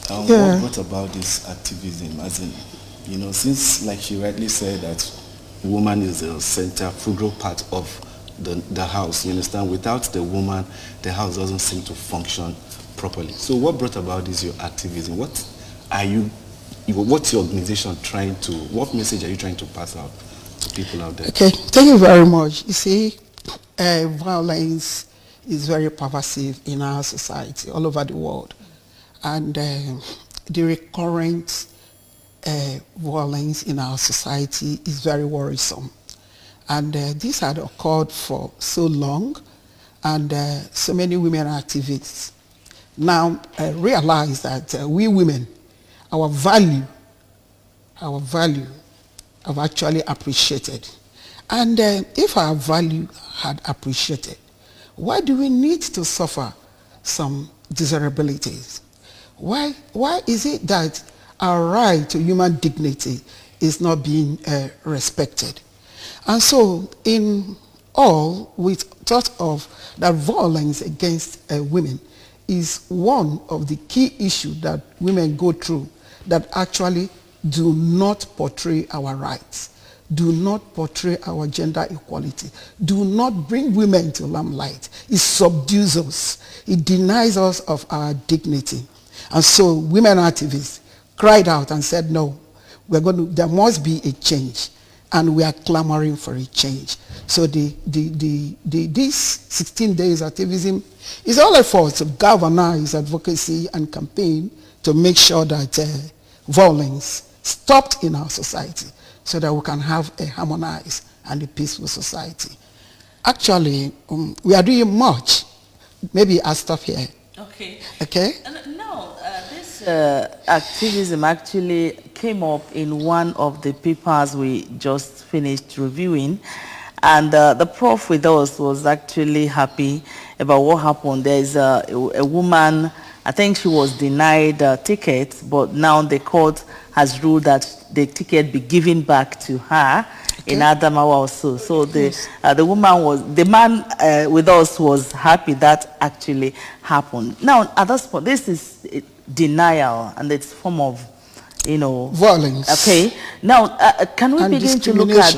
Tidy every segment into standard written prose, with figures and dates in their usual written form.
What brought about this activism? As in, since, like she rightly said, that woman is the center, frugal part of the house. You understand? Without the woman, the house doesn't seem to function properly. So, what brought about this your activism? What's your organization trying to? What message are you trying to pass out to people out there? Okay, thank you very much. You see, violence is very pervasive in our society all over the world. And the recurrent violence in our society is very worrisome. And this had occurred for so long, and so many women activists now realize that we women, our value have actually appreciated. And if our value had appreciated, why do we need to suffer some desirabilities? Why is it that our right to human dignity is not being respected? And so in all, we thought of that violence against women is one of the key issues that women go through that actually do not portray our rights, do not portray our gender equality, do not bring women to limelight. It subdues us. It denies us of our dignity. And so women activists cried out and said, no, there must be a change. And we are clamoring for a change. So this 16 days activism is all effort to galvanize advocacy and campaign to make sure that violence stopped in our society so that we can have a harmonized and a peaceful society. Actually, we are doing much. Maybe I'll stop here. Okay. Okay? No, this activism actually came up in one of the papers we just finished reviewing, and the prof with us was actually happy about what happened. There's a woman, I think she was denied a ticket, but now the court has ruled that the ticket be given back to her. Okay. In Adamawa also. So the man with us was happy that actually happened. Now at this point, this is denial and it's form of, violence. Okay. Now can we begin to look at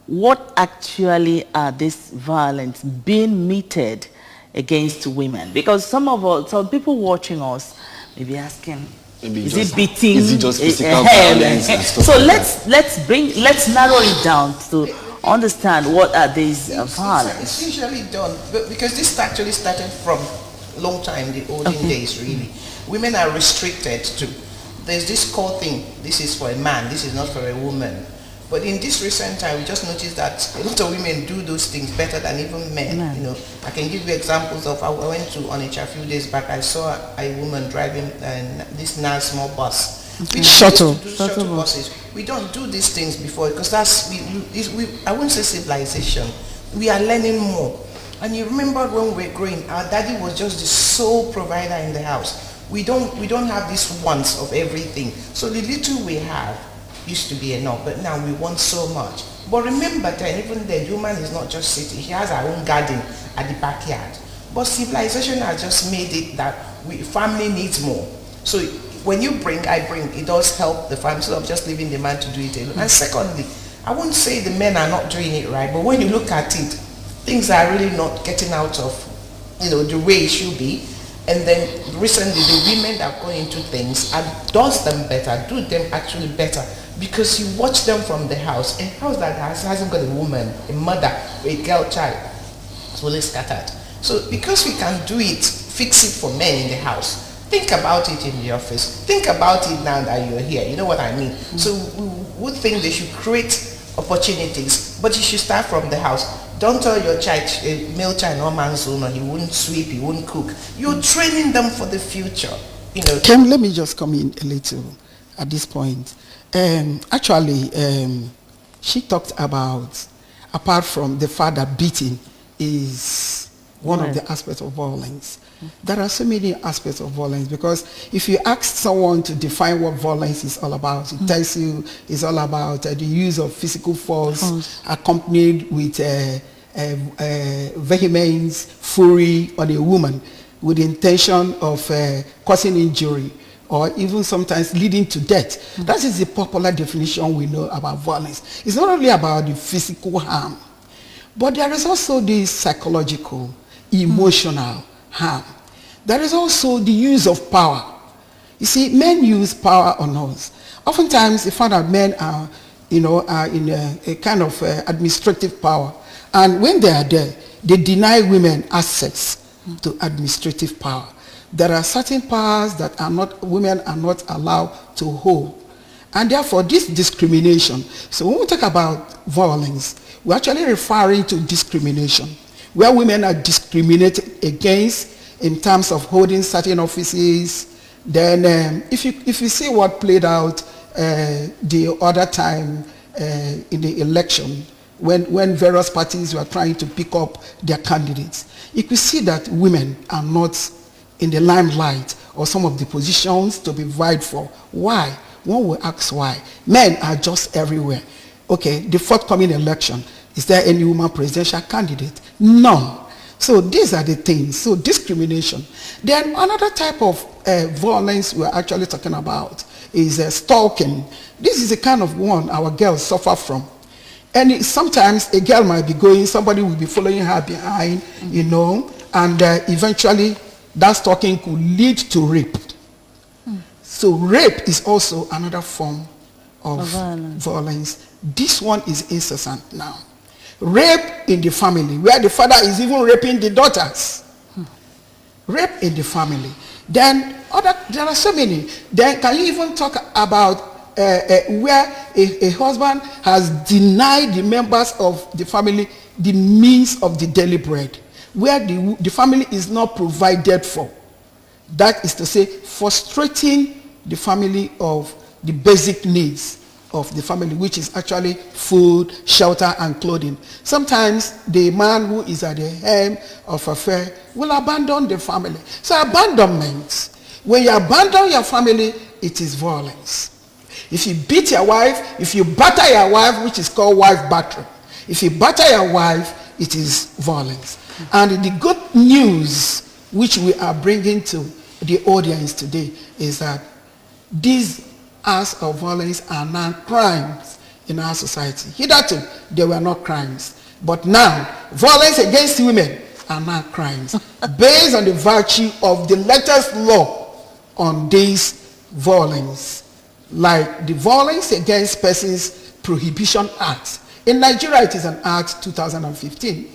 what actually are this violence being meted against women? Because some people watching us may be asking, is it beating? Is it just physical violence and stuff so like let's narrow it down to understand what are these violence. It's usually done because this actually started from long time, the olden days really. Women are restricted to, there's this core thing, this is for a man, this is not for a woman. But in this recent time, we just noticed that a lot of women do those things better than even men. I can give you examples of, I went to Onitsha a few days back, I saw a woman driving this nice small bus. Okay. Shuttle buses. We don't do these things before because that's, I wouldn't say civilization. We are learning more. And you remember when we were growing, our daddy was just the sole provider in the house. We don't have this wants of everything. So the little we have used to be enough, but now we want so much. But remember that even the woman is not just sitting, she has her own garden at the backyard. But civilization has just made it that family needs more. So when you bring, I bring, it does help the family instead of just leaving the man to do it alone. And secondly, I wouldn't say the men are not doing it right, but when you look at it, things are really not getting out of the way it should be. And then recently the women that go into things does them better, do them actually better. Because you watch them from the house, a house that hasn't got a woman, a mother, a girl child, it's fully scattered. So because we can do it, fix it for men in the house, think about it in the office, think about it now that you're here, you know what I mean? So we would think they should create opportunities, but you should start from the house. Don't tell your child, a male child, no man's owner, he wouldn't sweep, he wouldn't cook. You're training them for the future. Kim, let me just come in a little at this point. Actually, she talked about, apart from the fact that beating is one of the aspects of violence, there are so many aspects of violence, because if you ask someone to define what violence is all about, it tells you it's all about the use of physical force accompanied with vehemence, fury on a woman with the intention of causing injury or even sometimes leading to death. That is the popular definition we know about violence. It's not only about the physical harm, but there is also the psychological, emotional harm. There is also the use of power. You see, men use power on us. Oftentimes, you find that men are, are in a kind of administrative power. And when they are there, they deny women access to administrative power. There are certain powers that women are not allowed to hold. And therefore, this discrimination. So when we talk about violence, we're actually referring to discrimination, where women are discriminated against in terms of holding certain offices. Then if you see what played out the other time in the election, when various parties were trying to pick up their candidates, you could see that women are not in the limelight or some of the positions to be vied for. Why? One will ask why. Men are just everywhere. Okay, the forthcoming election, is there any woman presidential candidate? None. So these are the things. So discrimination. Then another type of violence we're actually talking about is stalking. This is the kind of one our girls suffer from. And sometimes a girl might be going, somebody will be following her behind, and eventually that stalking could lead to rape. So rape is also another form of violence. This one is incessant now. Rape in the family, where the father is even raping the daughters. Rape in the family. Then there are so many. Then can you even talk about where a husband has denied the members of the family the means of the daily bread, where the family is not provided for. That is to say, frustrating the family of the basic needs of the family, which is actually food, shelter, and clothing. Sometimes the man who is at the helm of affair will abandon the family. So abandonment, when you abandon your family, it is violence. If you beat your wife, if you batter your wife, which is called wife battery, if you batter your wife, it is violence. And the good news which we are bringing to the audience today is that these acts of violence are now crimes in our society. Hitherto, they were not crimes. But now, violence against women are now crimes based on the virtue of the latest law on this violence, like the Violence Against Persons Prohibition Act. In Nigeria, it is an Act 2015.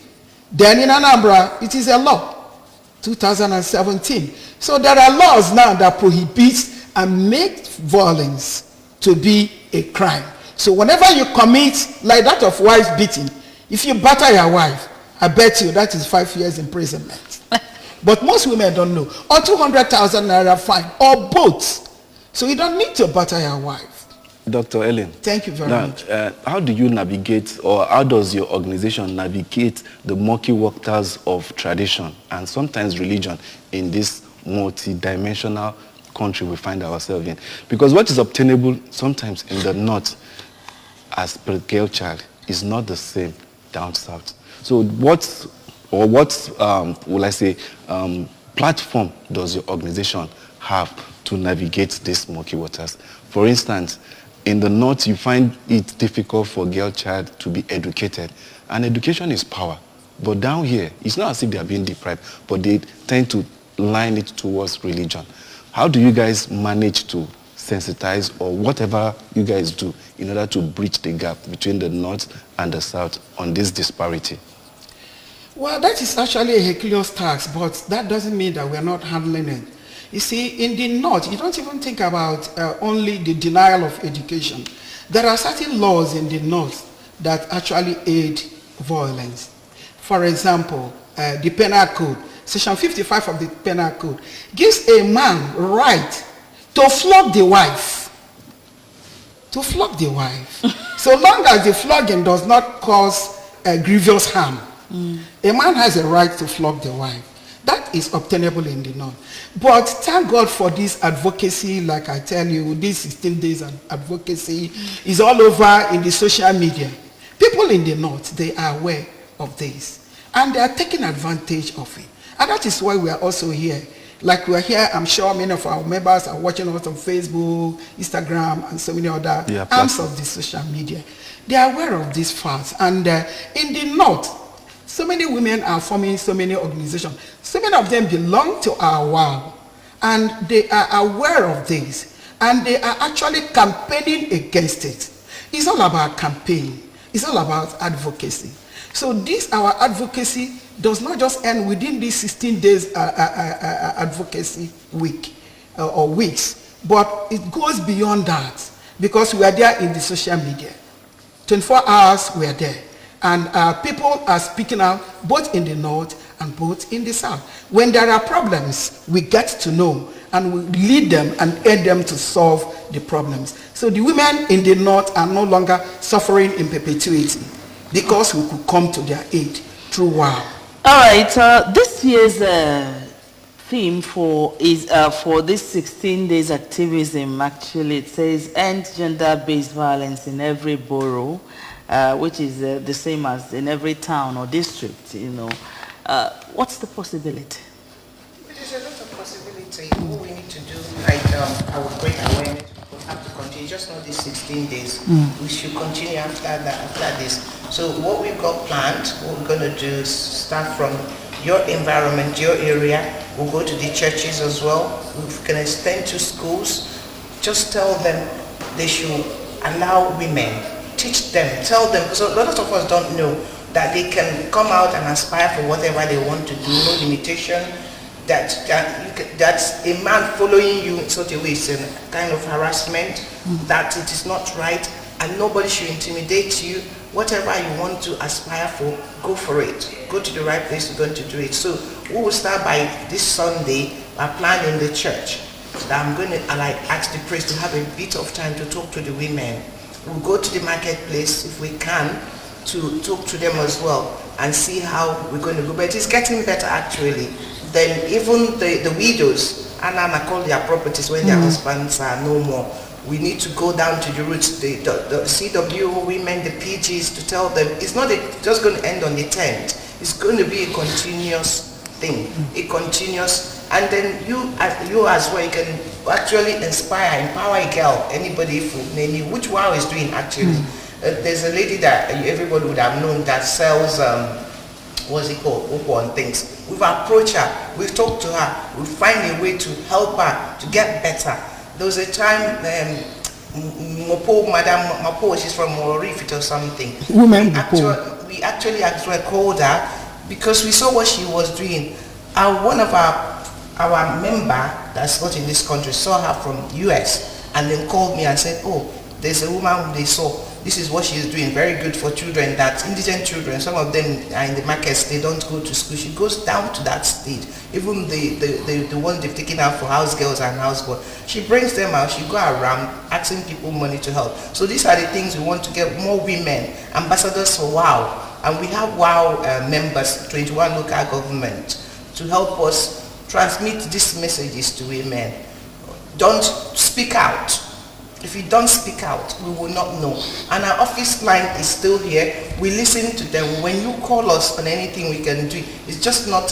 Then in Anambra, it is a law 2017. So there are laws now that prohibit and make violence to be a crime. So whenever you commit, like that of wife beating, if you batter your wife, I bet you that is 5 years imprisonment. But most women don't know. Or 200,000 naira fine, or both. So you don't need to batter your wife. Dr. Ellen. Thank you very much. How do you navigate, or how does your organization navigate the murky waters of tradition and sometimes religion in this multi-dimensional country we find ourselves in? Because what is obtainable sometimes in the north as per girl child is not the same down south. So what will I say, platform does your organization have to navigate these murky waters? For instance, in the north, you find it difficult for a girl child to be educated. And education is power. But down here, it's not as if they are being deprived, but they tend to line it towards religion. How do you guys manage to sensitize, or whatever you guys do, in order to bridge the gap between the north and the south on this disparity? Well, that is actually a Herculean task, but that doesn't mean that we're not handling it. You see, in the north, you don't even think about only the denial of education. There are certain laws in the north that actually aid violence. For example, the penal code, section 55 of the penal code, gives a man right to flog the wife. To flog the wife. So long as the flogging does not cause grievous harm, a man has a right to flog the wife. That is obtainable in the north. But thank God for this advocacy, like I tell you, this 16 days of advocacy is all over in the social media. People in the north, they are aware of this. And they are taking advantage of it. And that is why we are also here Like we're here, I'm sure many of our members are watching us on Facebook, Instagram, and so many other arms of the social media. They are aware of these facts. And in the North, so many women are forming so many organizations. So many of them belong to our WOW. And they are aware of this. And they are actually campaigning against it. It's all about campaign. It's all about advocacy. So this, our advocacy, does not just end within these 16 days advocacy week or weeks, but it goes beyond that, because we are there in the social media. 24 hours we are there. And people are speaking out both in the North and both in the South. When there are problems, we get to know and we lead them and aid them to solve the problems. So the women in the North are no longer suffering in perpetuity because we could come to their aid through WOW. All right, this year's theme for this 16 days activism, actually, it says end gender-based violence in every borough, which is the same as in every town or district, you know. What's the possibility? There's a lot of possibility. What we need to do, like our great awareness, we have to continue, just not these 16 days. We should continue after this. So what we've got planned, what we're going to do is start from your environment, your area. We'll go to the churches as well. We can extend to schools. Just tell them they should allow women, teach them, tell them, because a lot of us don't know that they can come out and aspire for whatever they want to do, no limitation. That's a man following you in such a way is a kind of harassment, that it is not right, and nobody should intimidate you. Whatever you want to aspire for, go for it. Go to the right place you're going to do it. So we will start by this Sunday by planning the church. So I'm going to ask the priest to have a bit of time to talk to the women. We'll go to the marketplace if we can to talk to them as well and see how we're going to go. But it's getting better actually. Then even the widows, and call their properties when their husbands are no more. We need to go down to the roots, the CW women, the PGs, to tell them it's not just going to end on the 10th. It's going to be a continuous thing, a continuous. And then you as well, you can actually empower a girl, anybody, which WOW is doing actually. There's a lady that everybody would have known that sells, what's it called, Opo and things. We've approached her, we've talked to her, we find a way to help her to get better. There was a time, Madam Mapo, she's from Morifit or something. We actually called her because we saw what she was doing. One of our member that's not in this country saw her from US and then called me and said, oh, there's a woman they saw. This is what she is doing, very good for children, that indigent children, some of them are in the markets, they don't go to school. She goes down to that stage. Even the ones they've taken out for house girls and house boys, she brings them out, she go around asking people money to help. So these are the things we want to get more women, ambassadors for WOW. And we have WOW members, 21 local government, to help us transmit these messages to women. Don't speak out. If you don't speak out, we will not know. And our office line is still here. We listen to them. When you call us on anything we can do, it's just not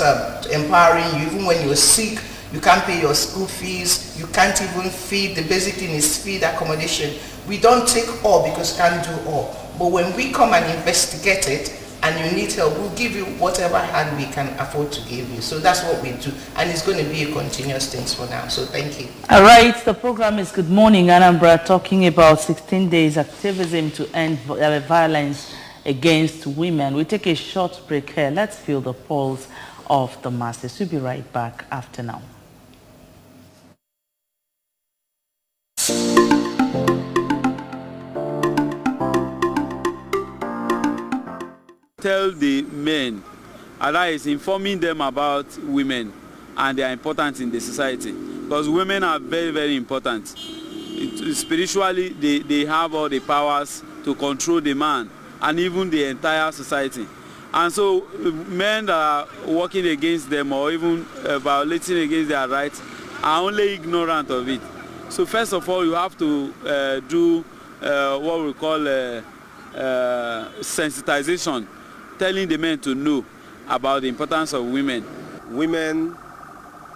empowering you. Even when you're sick, you can't pay your school fees. You can't even feed. The basic thing is feed, accommodation. We don't take all because we can't do all. But when we come and investigate it, and you need help, we'll give you whatever hand we can afford to give you. So that's what we do. And it's going to be a continuous thing for now. So thank you. All right. The program is Good Morning Anambra, talking about 16 days activism to end violence against women. We take a short break here. Let's feel the pulse of the masses. We'll be right back after now. Tell the men, Allah is informing them about women and their importance in the society, because women are very, very important. Spiritually, they have all the powers to control the man and even the entire society. And so men that are working against them or even violating against their rights are only ignorant of it. So first of all, you have to do what we call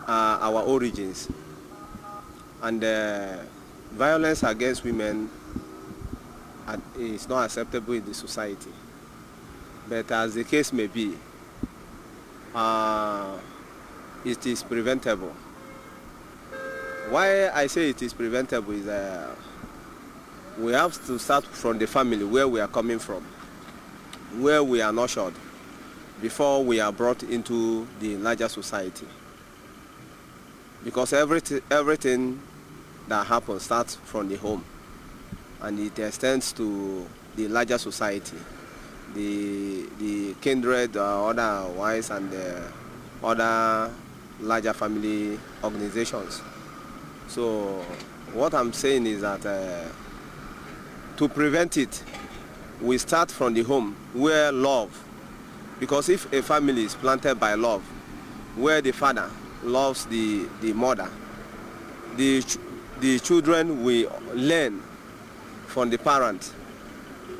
our origins. And violence against women is not acceptable in the society. But as the case may be, it is preventable. Why I say it is preventable is we have to start from the family where we are coming from, where we are nurtured, before we are brought into the larger society. Because everything that happens starts from the home, and it extends to the larger society, the kindred, otherwise, and other larger family organizations. So what I'm saying is that to prevent it, we start from the home where love, because if a family is planted by love, where the father loves the mother, the children will learn from the parent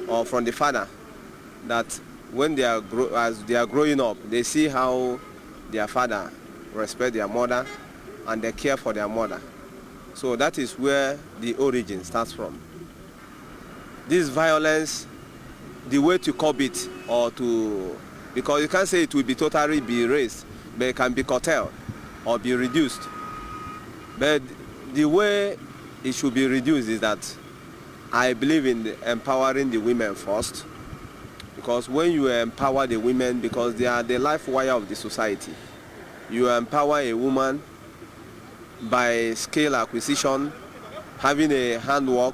or from the father that when they are as they are growing up, they see how their father respect their mother and they care for their mother. So that is where the origin starts from. This violence, the way to curb it, or to, because you can't say it will be totally be erased, but it can be curtailed or be reduced. But the way it should be reduced is that I believe in empowering the women first, because when you empower the women, because they are the life wire of the society, you empower a woman by skill acquisition, having a handwork,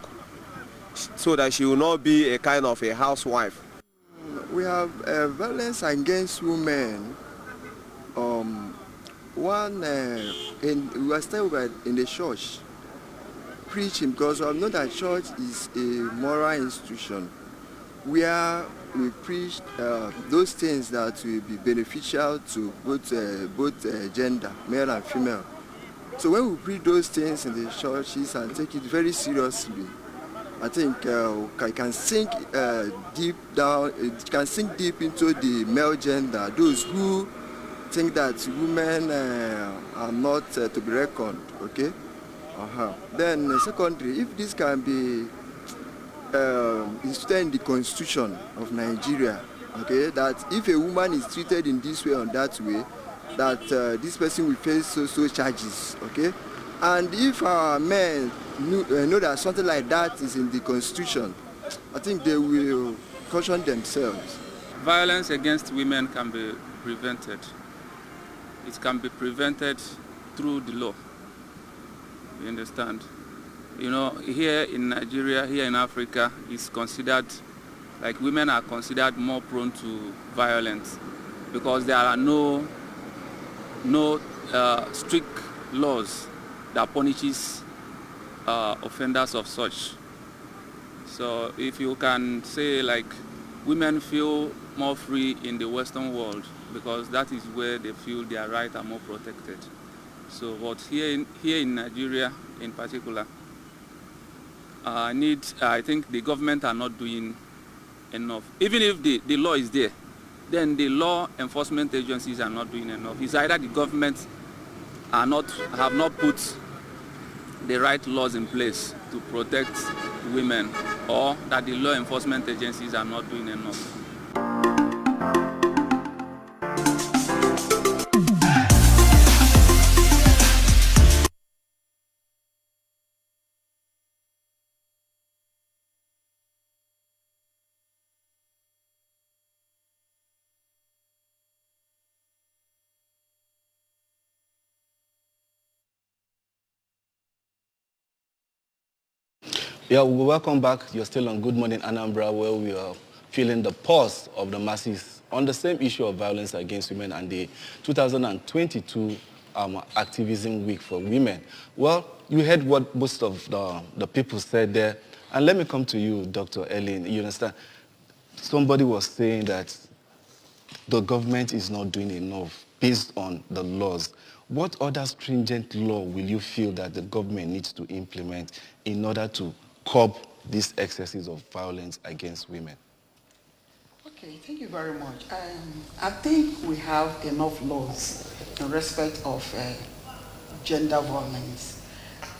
so that she will not be a kind of a housewife. We have violence against women. We are still in the church preaching, because I know that church is a moral institution where we preach those things that will be beneficial to both gender, male and female. So when we preach those things in the churches and take it very seriously, I think it can sink deep down. It can sink deep into the male gender. Those who think that women are not to be reckoned. Okay. Then secondly, if this can be instituted in the Constitution of Nigeria, okay, that if a woman is treated in this way or that way, that this person will face so charges, okay? And if our men know that something like that is in the Constitution, I think they will caution themselves. Violence against women can be prevented. It can be prevented through the law. You understand? You know, here in Nigeria, here in Africa, it's considered, like women are considered more prone to violence because there are no strict laws that punishes offenders of such. So if you can say, like, women feel more free in the Western world because that is where they feel their rights are more protected. So, but here in Nigeria in particular, I think the government are not doing enough. Even if the law is there, then the law enforcement agencies are not doing enough. It's either the government have not put the right laws in place to protect women, or that the law enforcement agencies are not doing enough. Yeah, welcome back. You're still on Good Morning Anambra, where we are feeling the pulse of the masses on the same issue of violence against women and the 2022 Activism Week for Women. Well, you heard what most of the people said there. And let me come to you, Dr. Ellen. You understand? Somebody was saying that the government is not doing enough based on the laws. What other stringent law will you feel that the government needs to implement in order to curb these excesses of violence against women? Okay, thank you very much. I think we have enough laws in respect of gender violence.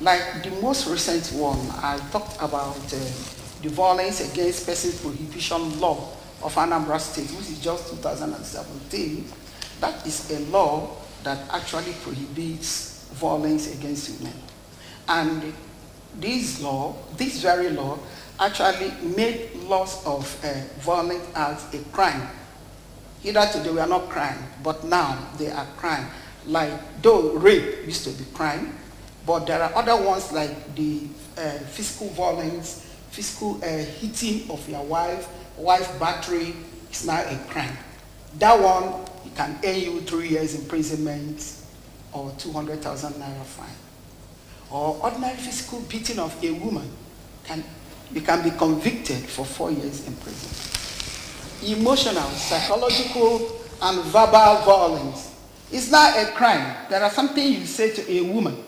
Like the most recent one, I talked about the violence against persons prohibition law of Anambra State, which is just 2017. That is a law that actually prohibits violence against women. And this very law, actually made loss of violent acts a crime. Hitherto they were not crime, but now they are crime. Like, though rape used to be crime, but there are other ones like the physical violence, physical hitting of your wife battery is now a crime. That one, it can earn you 3 years imprisonment or 200,000 naira fine. Or ordinary physical beating of a woman, you can be convicted for 4 years in prison. Emotional, psychological, and verbal violence is not a crime. There are something you say to a woman,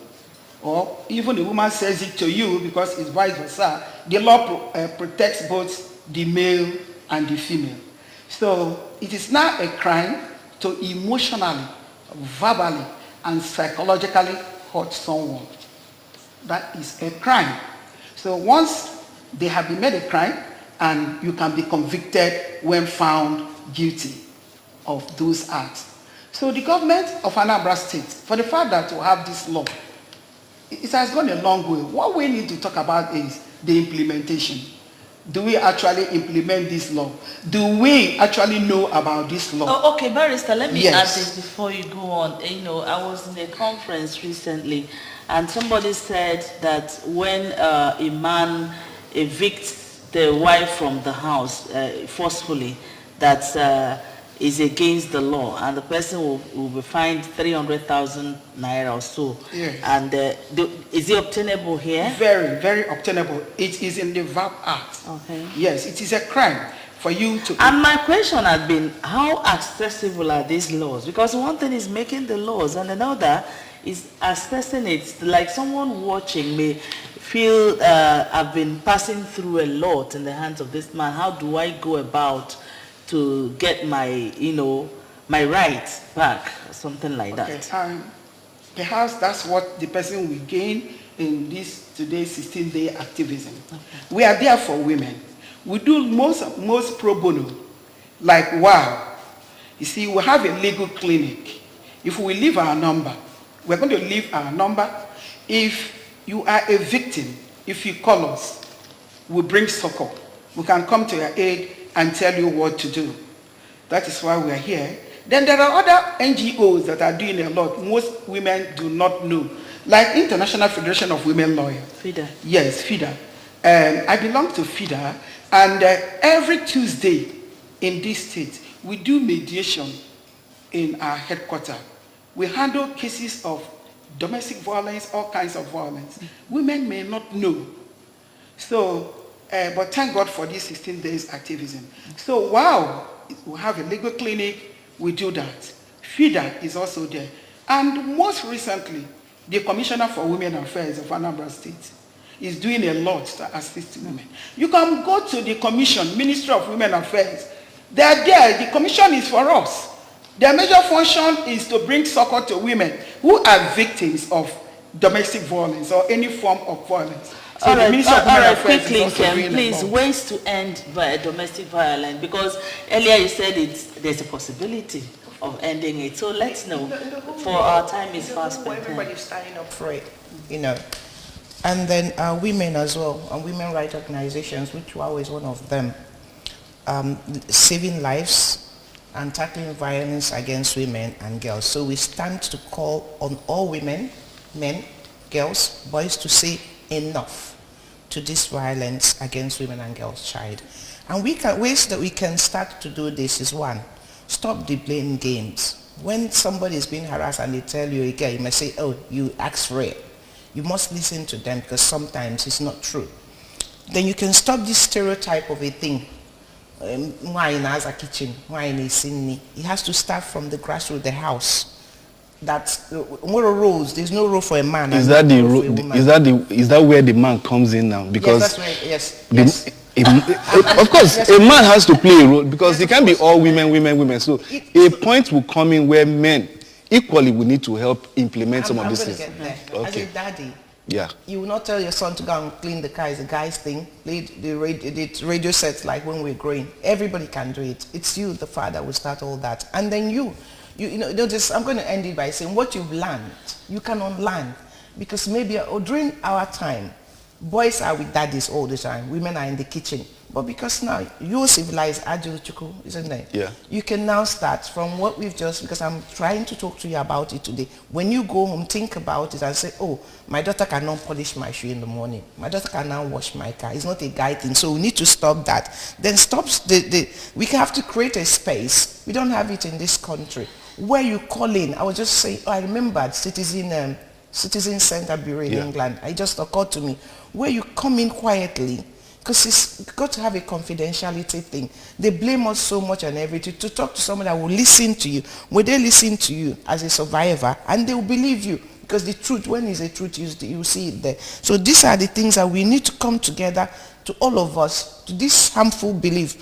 or even a woman says it to you because it's vice versa. The law protects both the male and the female. So it is not a crime to emotionally, verbally, and psychologically hurt someone. That is a crime. So once they have been made a crime, and you can be convicted when found guilty of those acts. So the government of Anambra State, for the fact that to have this law, it has gone a long way. What we need to talk about is the implementation. Do we actually implement this law? Do we actually know about this law? Oh, okay, Barrister, let me add Yes. this before you go on. You know, I was in a conference recently, and somebody said that when a man evicts the wife from the house forcefully, that is against the law, and the person will be fined 300,000 naira or so. Yes. And is it obtainable here? Very, very obtainable. It is in the VAP Act. Okay. Yes, it is a crime for you to... And my question had been, how accessible are these laws? Because one thing is making the laws, and another is assessing it. Like someone watching may feel I've been passing through a lot in the hands of this man. How do I go about to get my, my rights back, or something like that? Perhaps that's what the person will gain in this today's 16-day activism. Okay. We are there for women. We do most pro bono, like wow. You see, we have a legal clinic. If we leave our number, we're going to leave our number. If you are a victim, if you call us, we bring succor. We can come to your aid and tell you what to do. That is why we are here. Then there are other NGOs that are doing a lot. Most women do not know. Like International Federation of Women Lawyers. FIDA. Yes, FIDA. I belong to FIDA, and every Tuesday in this state, we do mediation in our headquarters. We handle cases of domestic violence, all kinds of violence. Women may not know. So, but thank God for this 16 days activism. So wow, we have a legal clinic, we do that. FIDA is also there. And most recently, the Commissioner for Women Affairs of Anambra State is doing a lot to assist women. You can go to the Commission, Ministry of Women Affairs. They are there, the Commission is for us. Their major function is to bring succor to women who are victims of domestic violence or any form of violence. So all right, quickly, Ken, please, ways to end domestic violence, because earlier you said there's a possibility of ending it. So let's know, for our time is fast spent. Everybody's standing up for it, And then women as well, and women rights organizations, which WOW is one of them, saving lives and tackling violence against women and girls. So we stand to call on all women, men, girls, boys to say enough to this violence against women and girls child. And ways that we can start to do this is one, stop the blame games. When somebody is being harassed and they tell you again, you must say, oh, you asked for it. You must listen to them because sometimes it's not true. Then you can stop this stereotype of a thing. Wine has a kitchen, wine is in. It has to start from the grassroots, the house. That's what are rules. There's no role for a man. Is that the role? Is that where the man comes in now? Because yes, that's yes. Of course, a man has to play a role because it can't be all women. So a point will come in where men equally we need to help implement some of these I'm things. going to get there. Okay. As a daddy, Yeah. you will not tell your son to go and clean the car. It's a guy's thing. The radio sets like when we're growing. Everybody can do it. It's you, the father, will start all that. And then you know, I'm going to end it by saying what you've learned, you can unlearn. Because maybe during our time, boys are with daddies all the time. Women are in the kitchen. But because now you're civilized, Ajuchuku, isn't it? Yeah. You can now start from what we've just, because I'm trying to talk to you about it today. When you go home, think about it and say, oh, my daughter cannot polish my shoe in the morning. My daughter cannot wash my car. It's not a guy thing. So we need to stop that. Then stop, we have to create a space. We don't have it in this country. Where you call in, I was just saying, I remembered Citizen Center Bureau in England. It just occurred to me. Where you come in quietly, because it's got to have a confidentiality thing. They blame us so much on everything. To talk to someone that will listen to you, will they listen to you as a survivor, and they will believe you, because the truth, when it's a truth, you see it there. So these are the things that we need to come together, to all of us, to this harmful belief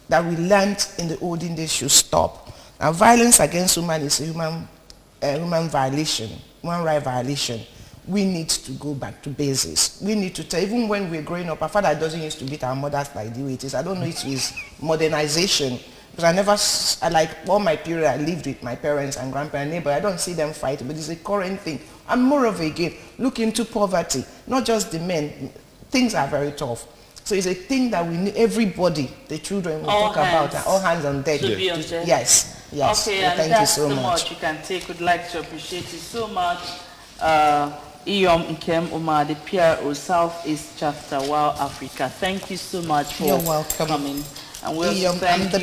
that we learned in the olden days should stop. Now, violence against women is a human violation, human right violation. We need to go back to basics. We need to tell, even when we're growing up, our father doesn't used to beat our mothers like the way it is. I don't know if it's modernization, because like all my period, I lived with my parents and grandparents, neighbor. I don't see them fight, but it's a current thing. And moreover, again, look into poverty, not just the men. Things are very tough. So it's a thing that we need, everybody, the children, will talk about, and all hands on deck. Yes. Okay, and thank that's you so the much. much you can take. We'd like to appreciate you so much. Iyom Nkem Umar, the PRO Southeast Chapter, Wow Africa. Thank you so much for coming. And we'll Iyom, I'm the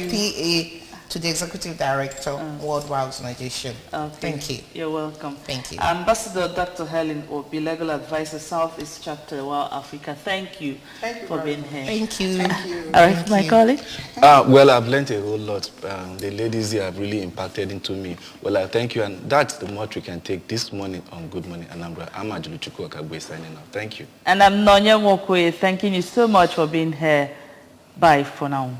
PA to the Executive Director, World Wow Organization. Thank you. You're welcome. Thank you. Ambassador Dr. Helen Obi, Legal Advisor, Southeast Chapter, Wow Africa. Thank you for being here. Thank you. All right, my colleague. Well, I've learned a whole lot. The ladies here have really impacted into me. Well, I thank you, and that's the much we can take this morning on Good Morning Anambra. I'm Ajuluchukwu Akagwe signing off. Thank you. And I'm Nonya Mwokwe, thanking you so much for being here. Bye for now.